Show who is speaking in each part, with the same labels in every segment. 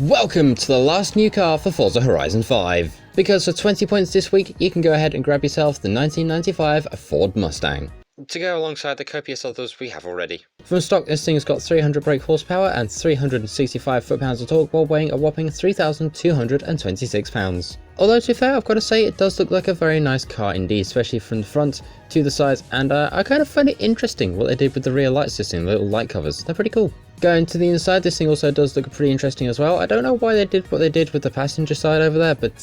Speaker 1: Welcome to the last new car for Forza Horizon 5. Because for 20 points this week, you can go ahead and grab yourself the 1995 Ford Mustang, to go alongside the copious others we have already. From stock, this thing's got 300 brake horsepower and 365 foot-pounds of torque while weighing a whopping 3,226 pounds. Although to be fair, I've got to say it does look like a very nice car indeed, especially from the front to the sides, and I kind of find it interesting what they did with the rear light system, the little light covers. They're pretty cool. Going to the inside, this thing also does look pretty interesting as well. I don't know why they did what they did with the passenger side over there, but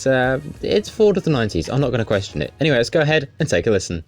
Speaker 1: it's Ford of the 90s. I'm not going to question it. Anyway, let's go ahead and take a listen.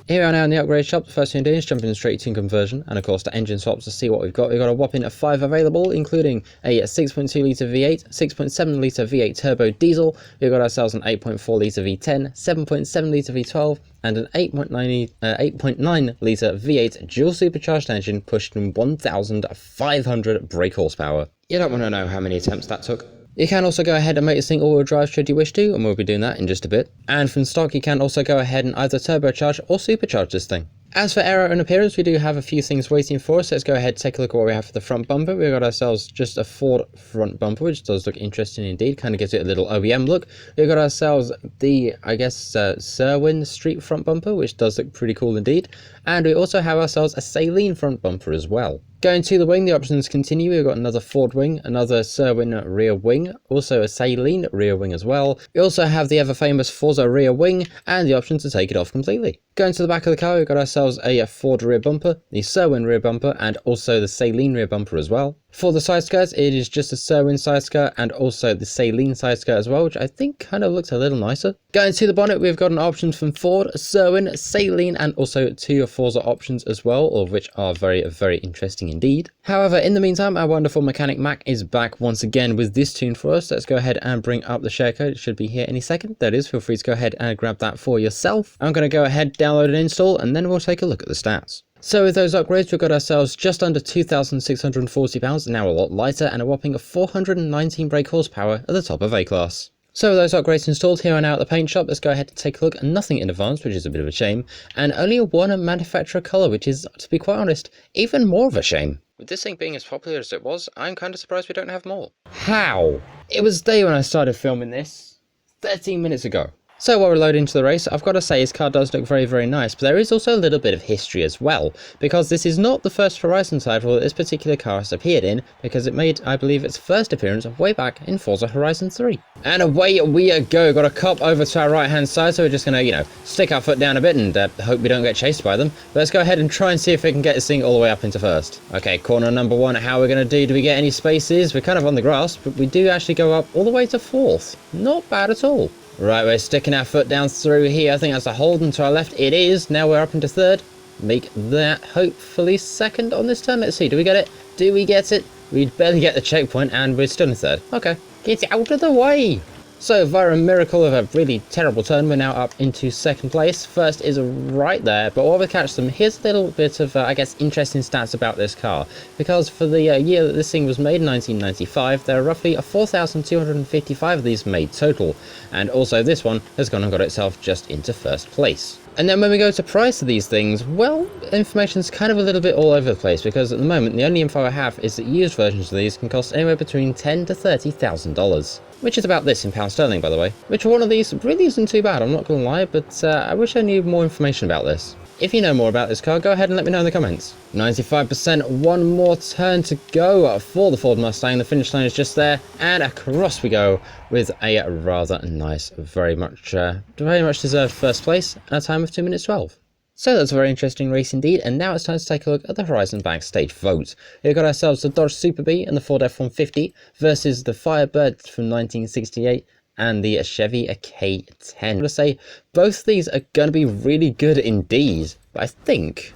Speaker 1: Here we are now in the upgrade shop. The first thing to do is jump in straight to conversion, and of course the engine swaps to see what we've got. We've got a whopping 5 available, including a 6.2 litre V8, 6.7 litre V8 turbo diesel. We've got ourselves an 8.4 litre V10, 7.7 litre V12, and an 8.9 litre V8 dual supercharged engine pushing 1,500 brake horsepower. You don't want to know how many attempts that took. You can also go ahead and make this thing all-wheel drive should you wish to, and we'll be doing that in just a bit. And from stock, you can also go ahead and either turbocharge or supercharge this thing. As for aero and appearance, we do have a few things waiting for us. So let's go ahead and take a look at what we have for the front bumper. We've got ourselves just a Ford front bumper, which does look interesting indeed. Kind of gives it a little OEM look. We've got ourselves the, Serwin Street front bumper, which does look pretty cool indeed. And we also have ourselves a Saleen front bumper as well. Going to the wing, the options continue. We've got another Ford wing, another Serwin rear wing, also a Saleen rear wing as well. We also have the ever famous Forza rear wing and the option to take it off completely. Going to the back of the car, we've got ourselves a Ford rear bumper, the Serwin rear bumper, and also the Saleen rear bumper as well. For the side skirts, it is just a Serwin side skirt and also the Saleen side skirt as well, which I think kind of looks a little nicer. Going to the bonnet, we've got an option from Ford, Serwin, Saleen, and also 2 Forza options as well, all of which are very, very interesting indeed. However, in the meantime, our wonderful mechanic Mac is back once again with this tune for us. Let's go ahead and bring up the share code. It should be here any second. There it is. Feel free to go ahead and grab that for yourself. I'm going to go ahead, download and install, and then we'll take a look at the stats. So with those upgrades, we've got ourselves just under 2,640 pounds, now a lot lighter, and a whopping 419 brake horsepower at the top of A-Class. So with those upgrades installed, here and now at the paint shop, let's go ahead and take a look. Nothing in advance, which is a bit of a shame, and only one manufacturer colour, which is, to be quite honest, even more of a shame. With this thing being as popular as it was, I'm kind of surprised we don't have more. How? It was day when I started filming this, 13 minutes ago. So while we're loading into the race, I've got to say his car does look very, very nice, but there is also a little bit of history as well, because this is not the first Horizon title that this particular car has appeared in, because it made, I believe, its first appearance way back in Forza Horizon 3. And away we go, got a cop over to our right hand side, so we're just going to, stick our foot down a bit and hope we don't get chased by them. But let's go ahead and try and see if we can get this thing all the way up into first. Okay, corner number 1, how are we going to do we get any spaces? We're kind of on the grass, but we do actually go up all the way to 4th. Not bad at all. Right, we're sticking our foot down through here. I think that's a hold, and to our left it is. Now we're up into 3rd. Make that hopefully 2nd on this turn. Let's see, do we get it? Do we get it? We'd barely get the checkpoint and we're still in 3rd. Okay, get out of the way. So via a miracle of a really terrible turn, we're now up into 2nd place. First is right there, but while we catch them, here's a little bit of, interesting stats about this car. Because for the year that this thing was made, 1995, there are roughly 4,255 of these made total. And also this one has gone and got itself just into 1st place. And then when we go to price of these things, well, information's kind of a little bit all over the place, because at the moment the only info I have is that used versions of these can cost anywhere between $10,000 to $30,000. Which is about this in pound sterling, by the way. Which one of these really isn't too bad, I'm not going to lie, but I wish I knew more information about this. If you know more about this car, go ahead and let me know in the comments. 95%, one more turn to go for the Ford Mustang. The finish line is just there, and across we go with a rather nice, very much deserved 1st place and a time of 2 minutes 12. So that's a very interesting race indeed, and now it's time to take a look at the Horizon backstage vote. We've got ourselves the Dodge Super Bee and the Ford F-150 versus the Firebird from 1968 and the Chevy K10. I'm going to say both these are going to be really good indeed, but I think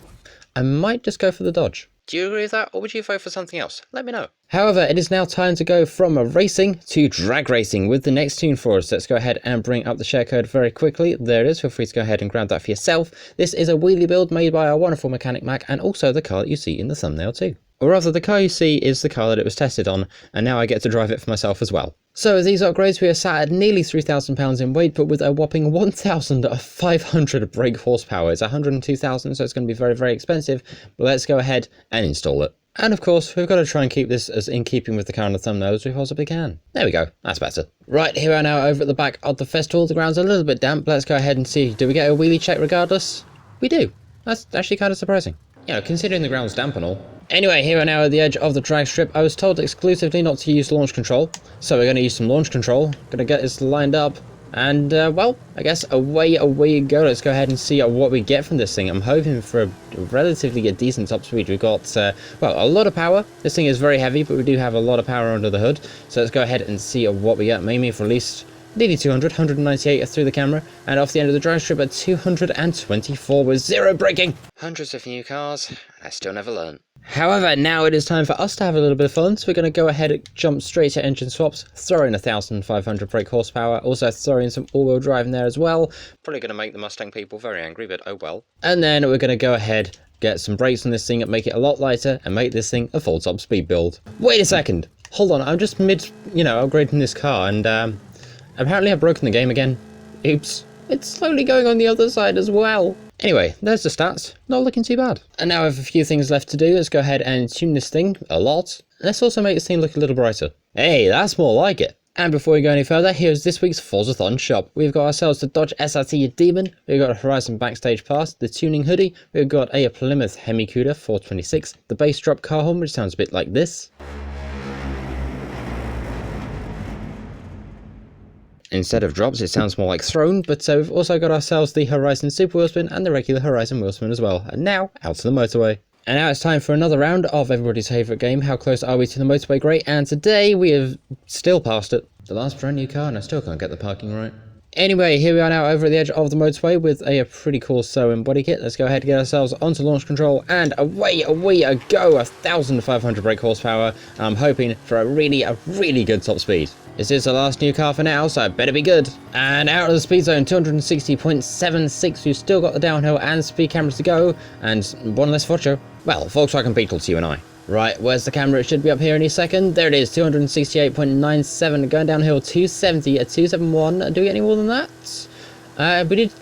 Speaker 1: I might just go for the Dodge. Do you agree with that, or would you vote for something else? Let me know. However, it is now time to go from racing to drag racing with the next tune for us. Let's go ahead and bring up the share code very quickly. There it is. Feel free to go ahead and grab that for yourself. This is a wheelie build made by our wonderful mechanic Mac, and also the car that you see in the thumbnail too. Or rather, the car you see is the car that it was tested on, and now I get to drive it for myself as well. So with these upgrades, we are sat at nearly £3,000 in weight, but with a whopping 1,500 brake horsepower. It's 102,000, so it's going to be very, very expensive, but let's go ahead and install it. And of course, we've got to try and keep this as in keeping with the car on the thumbnail as we possibly can. There we go, that's better. Right, here we are now over at the back of the festival. The ground's a little bit damp. Let's go ahead and see, do we get a wheelie check regardless? We do. That's actually kind of surprising. You know, considering the ground's damp and all. Anyway, here we are now at the edge of the drag strip. I was told exclusively not to use launch control, so we're going to use some launch control. Going to get this lined up, and well, I guess away we go. Let's go ahead and see what we get from this thing. I'm hoping for a relatively decent top speed. We've got, well, a lot of power. This thing is very heavy, but we do have a lot of power under the hood. So let's go ahead and see what we get. Maybe for at least nearly 200, 198 through the camera, and off the end of the drag strip at 224 with zero braking. Hundreds of new cars, and I still never learn. However, now it is time for us to have a little bit of fun, so we're going to go ahead and jump straight to engine swaps, throw in 1,500 brake horsepower, also throw in some all-wheel drive in there as well. Probably going to make the Mustang people very angry, but oh well. And then we're going to go ahead, get some brakes on this thing, make it a lot lighter, and make this thing a full top speed build. Wait a second! Hold on, I'm just mid, upgrading this car, and apparently I've broken the game again. Oops. It's slowly going on the other side as well. Anyway, there's the stats. Not looking too bad. And now I have a few things left to do. Let's go ahead and tune this thing a lot. Let's also make this thing look a little brighter. Hey, that's more like it. And before we go any further, here's this week's Forzathon shop. We've got ourselves the Dodge SRT Demon, we've got a Horizon Backstage Pass, the Tuning Hoodie, we've got a Plymouth Hemi-Cuda 426, the Bass Drop car horn, which sounds a bit like this. Instead of drops, it sounds more like thrown, but we've also got ourselves the Horizon Super Wheelspin and the regular Horizon Wheelspin as well. And now, out to the motorway. And now it's time for another round of everybody's favourite game, How Close Are We to the Motorway Grate? And today we have still passed it. The last brand new car, and I still can't get the parking right. Anyway, here we are now over at the edge of the motorway with a pretty cool sew-in body kit. Let's go ahead and get ourselves onto launch control, and away we go! 1,500 brake horsepower. I'm hoping for a really good top speed. This is the last new car for now, so it better be good. And out of the speed zone, 260.76. We've still got the downhill and speed cameras to go, and one less Focho. Well, Volkswagen Beetle to you and I. Right, where's the camera? It should be up here any second. There it is, 268.97, going downhill 270 at 271. Do we get any more than that?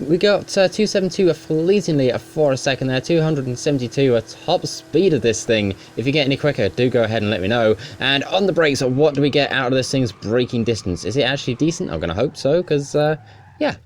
Speaker 1: We got 272 fleetingly for a second there, 272 a top speed of this thing. If you get any quicker, do go ahead and let me know. And on the brakes, what do we get out of this thing's braking distance? Is it actually decent? I'm gonna hope so, because yeah.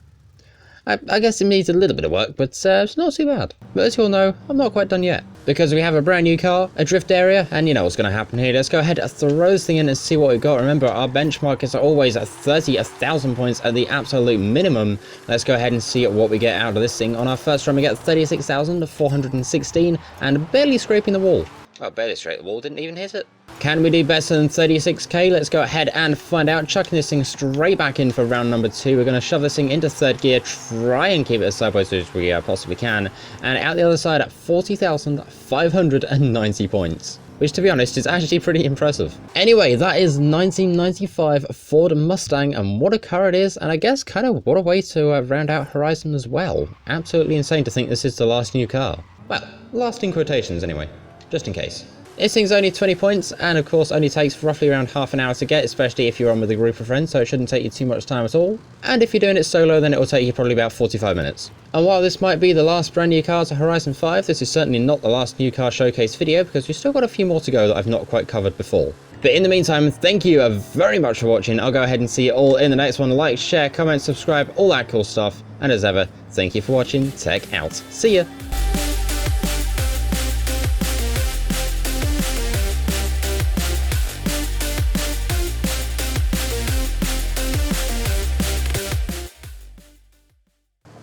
Speaker 1: I guess it needs a little bit of work, but it's not too bad. But as you all know, I'm not quite done yet. Because we have a brand new car, a drift area, and you know what's going to happen here. Let's go ahead and throw this thing in and see what we've got. Remember, our benchmark is always at 30,000 points at the absolute minimum. Let's go ahead and see what we get out of this thing. On our first run, we get 36,416, and barely scraping the wall. Oh, barely scraped the wall, didn't even hit it. Can we do better than 36k? Let's go ahead and find out. Chucking this thing straight back in for round number 2. We're going to shove this thing into third gear, try and keep it as sideways as we possibly can. And out the other side at 40,590 points. Which, to be honest, is actually pretty impressive. Anyway, that is 1995 Ford Mustang, and what a car it is, and I guess kind of what a way to round out Horizon as well. Absolutely insane to think this is the last new car. Well, last in quotations anyway, just in case. This thing's only 20 points, and of course only takes roughly around half an hour to get, especially if you're on with a group of friends, so it shouldn't take you too much time at all. And if you're doing it solo, then it will take you probably about 45 minutes. And while this might be the last brand new car to Horizon 5, this is certainly not the last new car showcase video, because we've still got a few more to go that I've not quite covered before. But in the meantime, thank you very much for watching. I'll go ahead and see you all in the next one. Like, share, comment, subscribe, all that cool stuff. And as ever, thank you for watching. Tech out. See ya!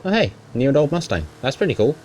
Speaker 1: Oh hey, new and old Mustang. That's pretty cool.